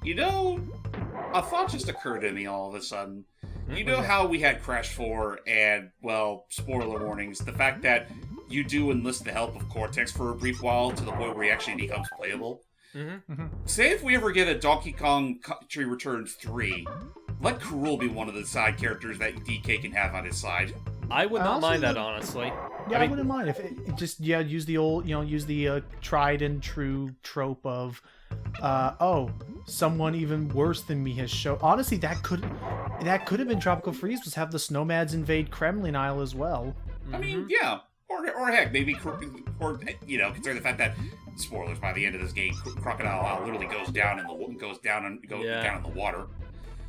You know, a thought just occurred to me all of a sudden. You know how we had Crash 4 and, well, spoiler warnings, the fact that you do enlist the help of Cortex for a brief while to the point where he actually becomes playable? Say if we ever get a Donkey Kong Country Returns 3, let K. Rool be one of the side characters that DK can have on his side. I would not mind that, honestly. Yeah, I wouldn't mind if it just use the old, use the tried and true trope of, someone even worse than me has shown. Honestly, that could have been Tropical Freeze, was have the Snowmads invade Kremlin Isle as well. I mean, yeah, or heck, maybe, consider the fact that, spoilers, by the end of this game, Crocodile Isle literally goes down in the water.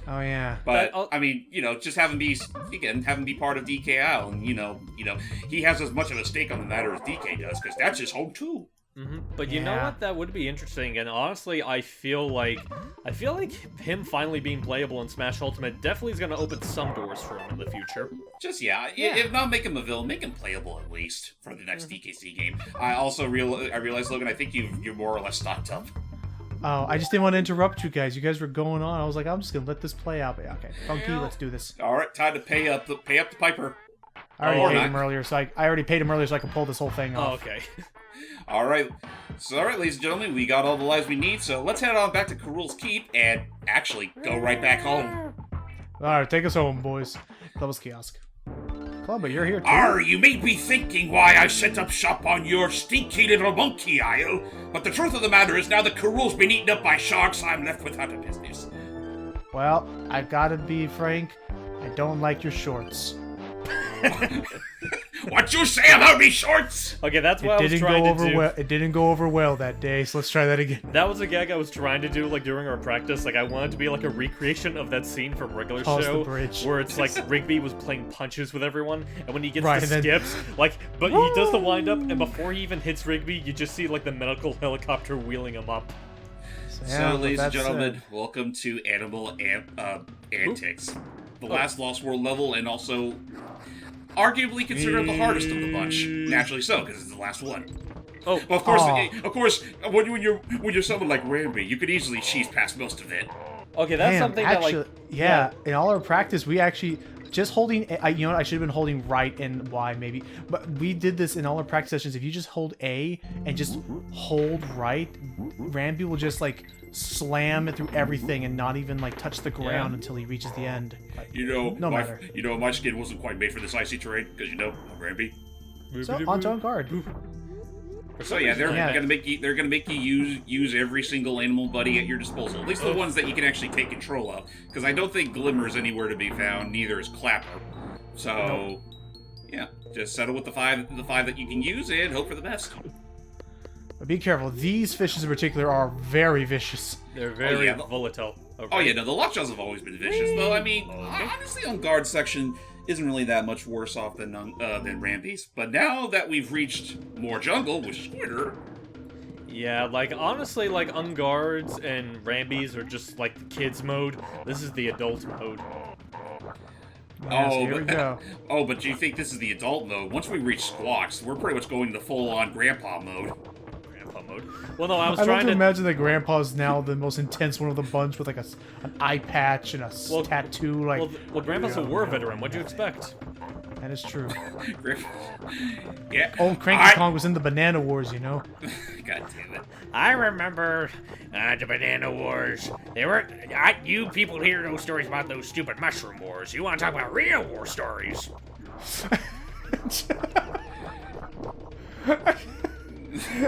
Oh yeah, but I mean, just have him be part of DK Isle, and he has as much of a stake on the matter as DK does, because that's his home too. But you know what? That would be interesting, and honestly, I feel like him finally being playable in Smash Ultimate definitely is going to open some doors for him in the future. Just if not make him a villain, make him playable at least for the next DKC game. I also realized, Logan, I think you're more or less stocked up. Oh, I just didn't want to interrupt you guys. You guys were going on. I was like, I'm just gonna let this play out. But okay, Funky, let's do this. All right, time to pay up the Piper. I already paid him earlier, so I can pull this whole thing off. Oh, okay. All right, ladies and gentlemen, we got all the lives we need, so let's head on back to K. Rool's Keep and actually go right back home. All right, take us home, boys. Club's Kiosk. Clubber, you're here too. You may be thinking why I set up shop on your stinky little monkey isle, but the truth of the matter is now that K. Rool's been eaten up by sharks, I'm left without a business. Well, I gotta be frank, I don't like your shorts. What you say about me shorts? Okay, that's what I was trying to do. Well, it didn't go over well that day, so let's try that again. That was a gag I was trying to do, like, during our practice. Like, I wanted to be, like, a recreation of that scene from Regular Show, where it's, like, Rigby was playing punches with everyone, and when he gets the skips, but he does the wind-up, and before he even hits Rigby, you just see, like, the medical helicopter wheeling him up. So, ladies and gentlemen, welcome to Animal Antics. The last Lost World level, and also arguably considered the hardest of the bunch. Naturally so, because it's the last one. Oh, well, of course, when you're someone like Ramby, you could easily cheese past most of it. Okay, that's something actually, that, yeah, in all our practice, we actually just holding. I should have been holding right and Y maybe, but we did this in all our practice sessions. If you just hold A and just hold right, Ramby will just like slam it through everything and not even like touch the ground until he reaches the end. Like, my skin wasn't quite made for this icy terrain because I'm Ramby. So on guard. So yeah, they're gonna make you use every single animal buddy at your disposal. At least the ones that you can actually take control of. Because I don't think Glimmer is anywhere to be found. Neither is Clapper. So yeah, just settle with the five that you can use and hope for the best. But be careful. These fishes in particular are very vicious. They're very volatile. Okay. The Lockjaws have always been vicious, though. I mean, honestly, on guard section isn't really that much worse off than Ramby's. But now that we've reached more jungle, which is quicker. Yeah, like, honestly, like, Unguards and Ramby's are just, like, the kids mode. This is the adult mode. Here we go. But do you think this is the adult mode? Once we reach Squawks, we're pretty much going to full-on grandpa mode. Well, no, I was trying trying to imagine that Grandpa's now the most intense one of the bunch with like an eye patch and a tattoo. Like, well, Grandpa's a war veteran. What'd you expect? That is true. Yeah. Old Cranky Kong was in the Banana Wars, you know. God damn it! I remember the Banana Wars. They were you people hear those stories about those stupid mushroom wars. You want to talk about real war stories?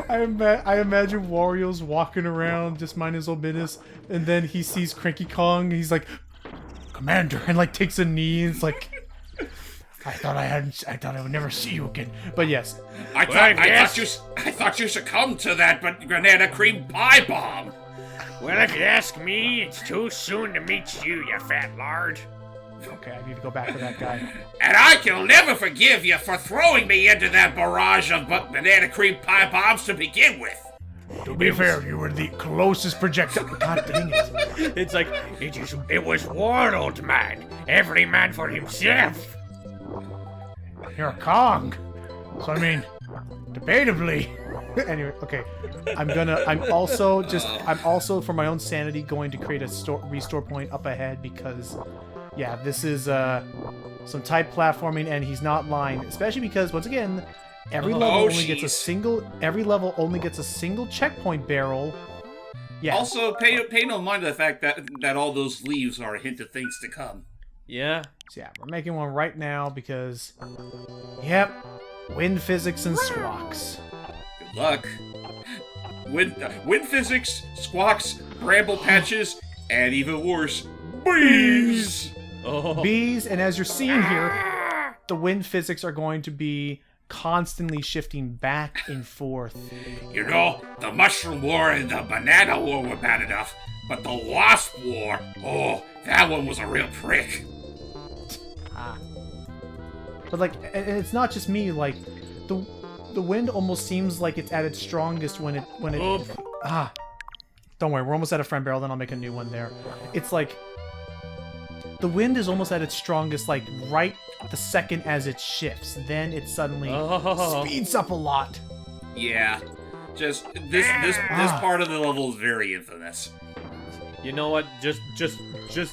I imagine Wario's walking around, just minding his own business, and then he sees Cranky Kong, and he's like, "Commander," and like takes a knee, and it's like, I thought I would never see you again. But yes, I thought you succumbed to that, but banana cream pie bomb. Well, if you ask me, it's too soon to meet you, you fat lard. Okay, I need to go back to that guy. And I can never forgive you for throwing me into that barrage of banana cream pie bombs to begin with. To be fair, you were the closest projectile. God dang it. It's like, it was war, old man. Every man for himself. You're a Kong. So, I mean, debatably. Anyway, okay. I'm also for my own sanity going to create a restore point up ahead because, yeah, this is some tight platforming and he's not lying. Especially because once again, every level only gets a single checkpoint barrel. Yeah. Also, pay no mind to the fact that all those leaves are a hint of things to come. Yeah. So yeah, we're making one right now because, yep, wind physics and squawks. Good luck. Wind physics, squawks, bramble patches, and even worse, bees! Oh. Bees, and as you're seeing here, the wind physics are going to be constantly shifting back and forth. You know, the Mushroom War and the Banana War were bad enough, but the Wasp War, oh, that one was a real prick. But like, and it's not just me. Like, the wind almost seems like it's at its strongest when it. Don't worry, we're almost at a friend barrel. Then I'll make a new one there. It's like the wind is almost at its strongest, like right the second as it shifts. Then it suddenly speeds up a lot. Yeah, just this part of the level is very infamous. You know what? Just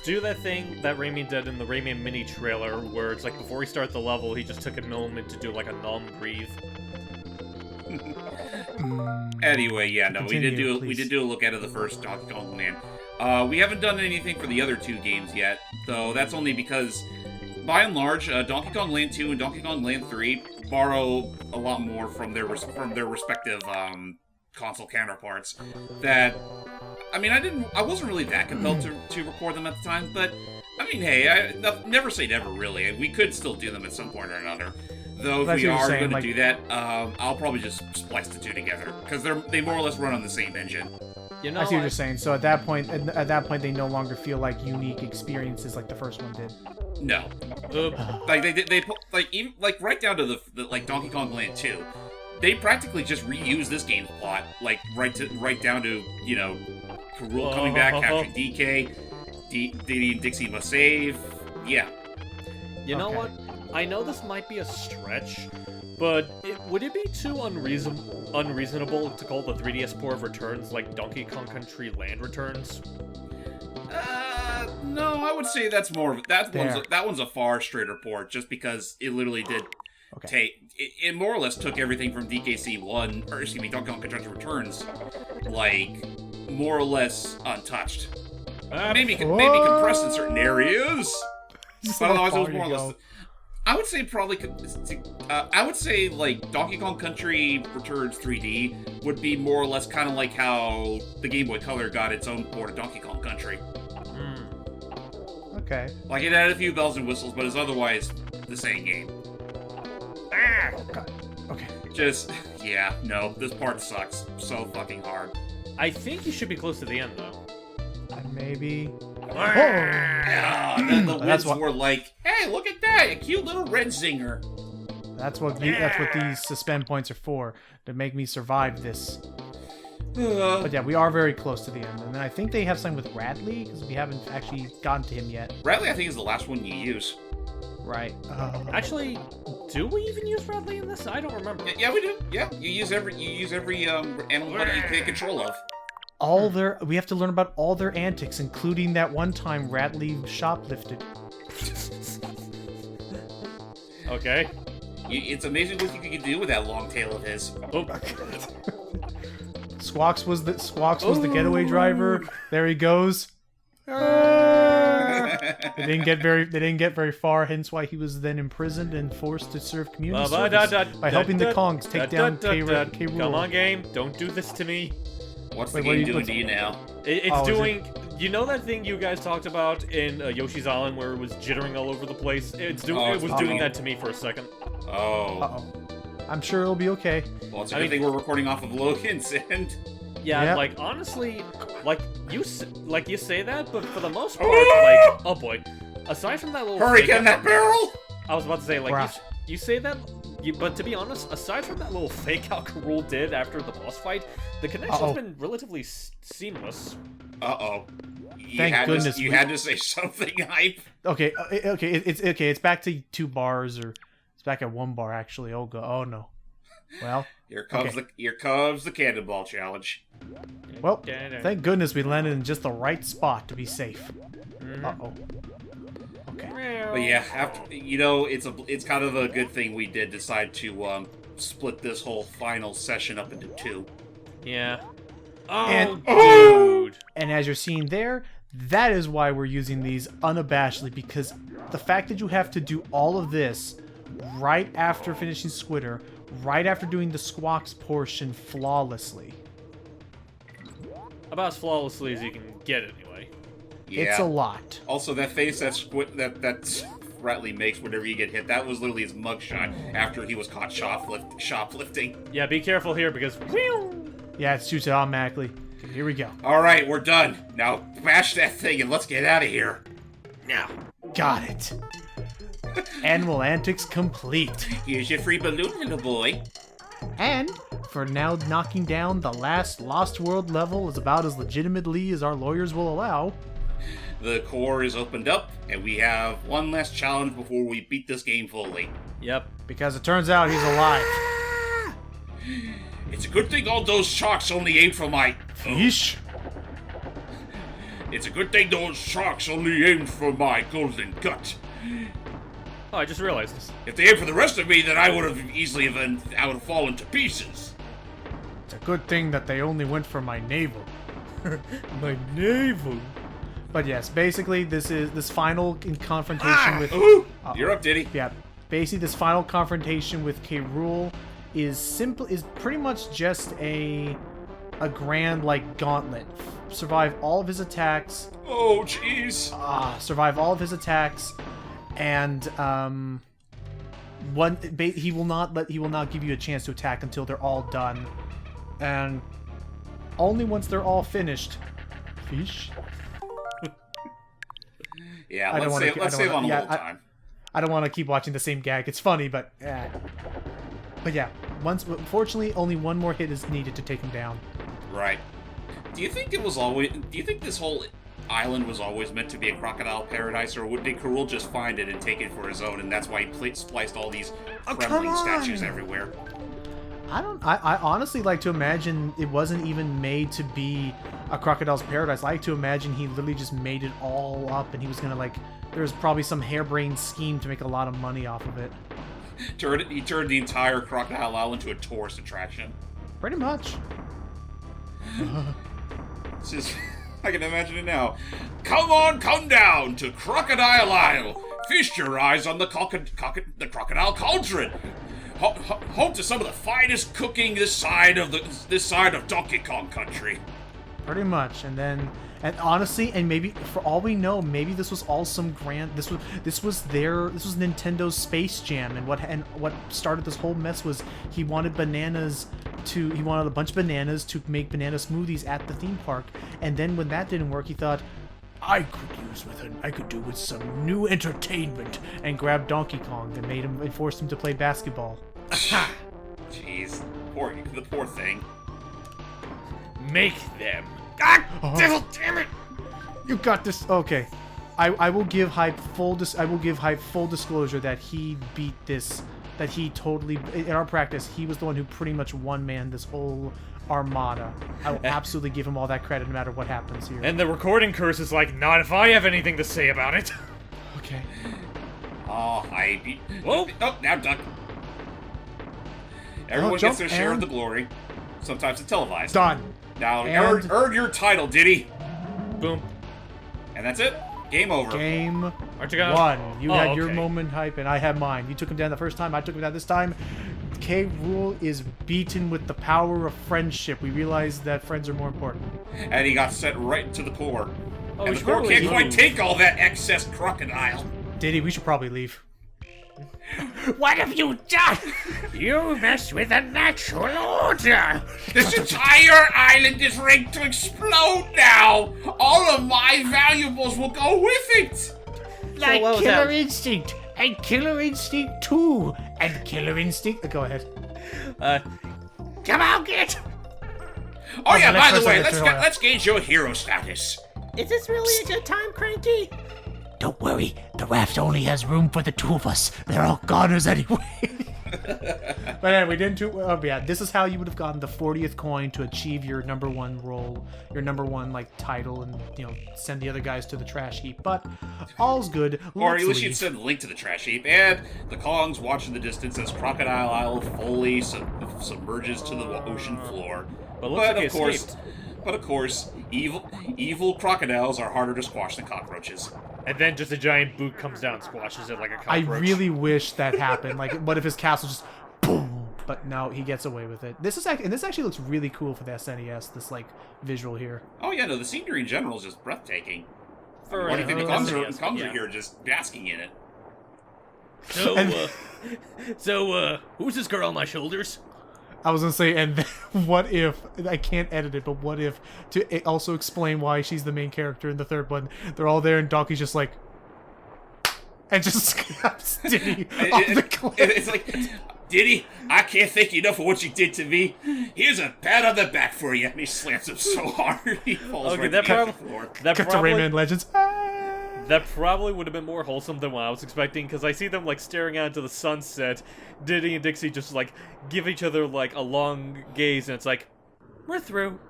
do that thing that Rayman did in the Rayman mini trailer, where it's like before he started the level, he just took a moment to do like a numb breathe. Anyway, yeah, no, we did please. do a look at the first Donkey Kong Land. We haven't done anything for the other two games yet, though that's only because, by and large, Donkey Kong Land 2 and Donkey Kong Land 3 borrow a lot more from their respective console counterparts. That, I mean, I wasn't really that compelled to record them at the time, but I mean, hey, never say never, really. We could still do them at some point or another. Though if we are going to do that, I'll probably just splice the two together because they more or less run on the same engine. You know, I see what you're saying. So at that point, they no longer feel like unique experiences like the first one did. No, like they put even right down to the like Donkey Kong Land 2. They practically just reused this game's plot, like right down to, you know, Karul coming back, capturing DK, Diddy and Dixie must save. Yeah. You know what? I know this might be a stretch, but would it be too unreasonable to call the 3DS port of Returns like Donkey Kong Country Land Returns? No, I would say that's more of that one's a far straighter port, just because it literally did it more or less took everything from DKC1, or excuse me, Donkey Kong Country Returns, like more or less untouched. Maybe compressed in certain areas, but otherwise it was more or less. I would say like Donkey Kong Country Returns 3D would be more or less kind of like how the Game Boy Color got its own port of Donkey Kong Country. Okay. Like it had a few bells and whistles, but it's otherwise the same game. Okay. Just, yeah, no, this part sucks so fucking hard. I think you should be close to the end, though. Maybe. Then the winds were like, hey, look at that, a cute little red zinger. That's what these suspend points are for, to make me survive this. But yeah, we are very close to the end. And then I think they have something with Radley, because we haven't actually gotten to him yet. Radley, I think, is the last one you use. Right. Actually, do we even use Radley in this? I don't remember. Yeah, we do. Yeah, you use every animal body you take control of. We have to learn about all their antics, including that one time Radley shoplifted. Okay. It's amazing what you can do with that long tail of his. Oh. Squawks was the getaway driver. There he goes. They didn't get very far, hence why he was then imprisoned and forced to serve community service by helping the Kongs take down K. Rool. Come on, game. Don't do this to me. What's the game doing to you now? It's doing... You know that thing you guys talked about in Yoshi's Island where it was jittering all over the place? It was doing that to me for a second. Oh. Uh-oh. I'm sure it'll be okay. Well, it's a good thing we're recording off of Logan's end. Yeah, yep. Like, honestly, like, you say that, but for the most part, like... Oh, boy. Aside from that little... Hurry, get in that barrel! I was about to say, like, you say that... but to be honest, aside from that little fake out Karul did after the boss fight, the connection's been relatively seamless. Uh-oh. Thank goodness. You had to say something hype. Okay, it's back to 2 bars, or it's back at 1 bar, actually. Oh no. Well, here comes the cannonball challenge. Well, thank goodness we landed in just the right spot to be safe. Uh-oh. Okay. But yeah, after it's kind of a good thing we did decide to split this whole final session up into 2. Yeah. Dude. And as you're seeing there, that is why we're using these unabashedly, because the fact that you have to do all of this right after finishing Squitter, right after doing the Squawks portion flawlessly. About as flawlessly as you can get it, anyway. Yeah. It's a lot. Also, that face that Ratley makes whenever you get hit, that was literally his mugshot after he was caught shoplifting. Yeah, be careful here because... Yeah, it shoots it automatically. Okay, here we go. Alright, we're done. Now, bash that thing and let's get out of here. Now. Got it. Animal antics complete. Here's your free balloon, little boy. And for now, knocking down the last Lost World level is about as legitimately as our lawyers will allow. The core is opened up, and we have one last challenge before we beat this game fully. Yep. Because it turns out he's alive. It's a good thing all those sharks only aim for my... Fish? It's a good thing those sharks only aimed for my golden gut. Oh, I just realized this. If they aimed for the rest of me, then I would have fallen to pieces. It's a good thing that they only went for my navel. My navel. But yes, basically this final confrontation with... You're up, Diddy. Yeah, basically this final confrontation with K. Rool is pretty much just a grand gauntlet. Survive all of his attacks. Oh, jeez. Survive all of his attacks, and he will not give you a chance to attack until they're all done, and only once they're all finished. Fish. Yeah, let's save on a little time. I don't want to keep watching the same gag. It's funny, but yeah. Unfortunately, only one more hit is needed to take him down. Right. Do you think this whole island was always meant to be a crocodile paradise, or did Karul just find it and take it for his own, and that's why he spliced all these Kremlin statues everywhere? I honestly like to imagine it wasn't even made to be a crocodile's paradise. I like to imagine he literally just made it all up, and he was gonna there was probably some harebrained scheme to make a lot of money off of it. He turned the entire Crocodile Island into a tourist attraction. Pretty much. I can imagine it now. Come down to Crocodile Isle. Feast your eyes on the Crocodile Cauldron. Home to some of the finest cooking this side of Donkey Kong Country. Pretty much, and honestly, and maybe for all we know, maybe this was all some grand. This was Nintendo's Space Jam, and what started this whole mess was he wanted a bunch of bananas to make banana smoothies at the theme park, and then when that didn't work, he thought, I could do with some new entertainment, and grabbed Donkey Kong and forced him to play basketball. Jeez, the poor thing. Make them. Devil, damn it! You got this. Okay, I will give Hype full disclosure that he beat this. That he totally, in our practice, he was the one who pretty much one-man this whole armada. I will absolutely give him all that credit no matter what happens here. And the recording curse is like, not if I have anything to say about it. Okay. Oh, I beat... Whoa! Oh, now duck. Everyone gets their share of the glory. Sometimes it's televised. Done. Now, earn your title, Diddy. Boom. And that's it. Game over. Game Aren't you gonna... one. You had your okay. moment, Hype, and I had mine. You took him down the first time. I took him down this time. K. Rool is beaten with the power of friendship. We realized that friends are more important. And he got sent right into the core. Oh, and the core can't quite take all that excess crocodile. Diddy, we should probably leave. What have you done? You messed with the natural order. This entire island is rigged to explode now. All of my valuables will go with it. Like what was Killer that? Instinct, and Killer Instinct 2, and Killer Instinct... Go ahead. Come on, get! Oh yeah, let's by the way, first let's gauge your hero status. Is this really a good time, Cranky? Don't worry, the raft only has room for the two of us. They're all goners anyway. But anyway, we didn't do. Oh yeah, this is how you would have gotten the 40th coin to achieve your number one role, your number one like title, and send the other guys to the trash heap. But all's good. Or at least you'd send a link to the trash heap, and the Kongs watch in the distance as Crocodile Isle fully submerges to the ocean floor. But of course, evil crocodiles are harder to squash than cockroaches. And then just a giant boot comes down and squashes it like a cockroach. I really wish that happened. Like, what if his castle just boom? But no, he gets away with it. This actually looks really cool for the SNES. This like visual here. Oh yeah, no, the scenery in general is just breathtaking. For what do you think the Kongs are here just basking in it? So, who's this girl on my shoulders? I was gonna say, and then, what if, I can't edit it, but what if, to also explain why she's the main character in the third one, they're all there and Donkey's just like, and just slaps Diddy off the cliff. It's like, Diddy, I can't thank you enough for what you did to me. Here's a pat on the back for you. And he slams him so hard, he falls right to the floor. Cut to Rayman Legends. That probably would have been more wholesome than what I was expecting, because I see them, like, staring out into the sunset. Diddy and Dixie just, like, give each other, like, a long gaze, and it's like, we're through.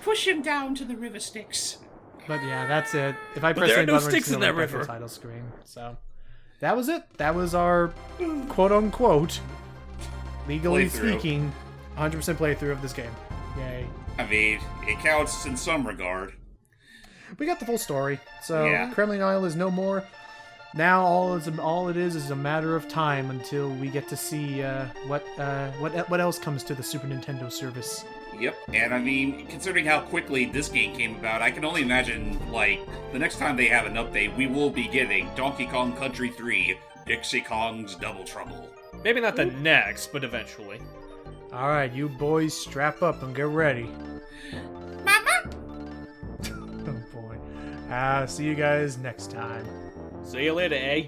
Push him down to the river Styx. But yeah, that's it. If I press there are any no button, sticks in that river. The title screen. So, that was it. That was our quote-unquote, legally speaking, 100% playthrough of this game. Yay. I mean, it counts in some regard. We got the full story, so yeah. Kremlin Isle is no more. Now all it is a matter of time until we get to see what else comes to the Super Nintendo service. Yep, and I mean, considering how quickly this game came about, I can only imagine, like, the next time they have an update, we will be getting Donkey Kong Country 3, Dixie Kong's Double Trouble. Maybe not the next, but eventually. Alright, you boys strap up and get ready. Mama! Oh boy. See you guys next time. See you later, eh?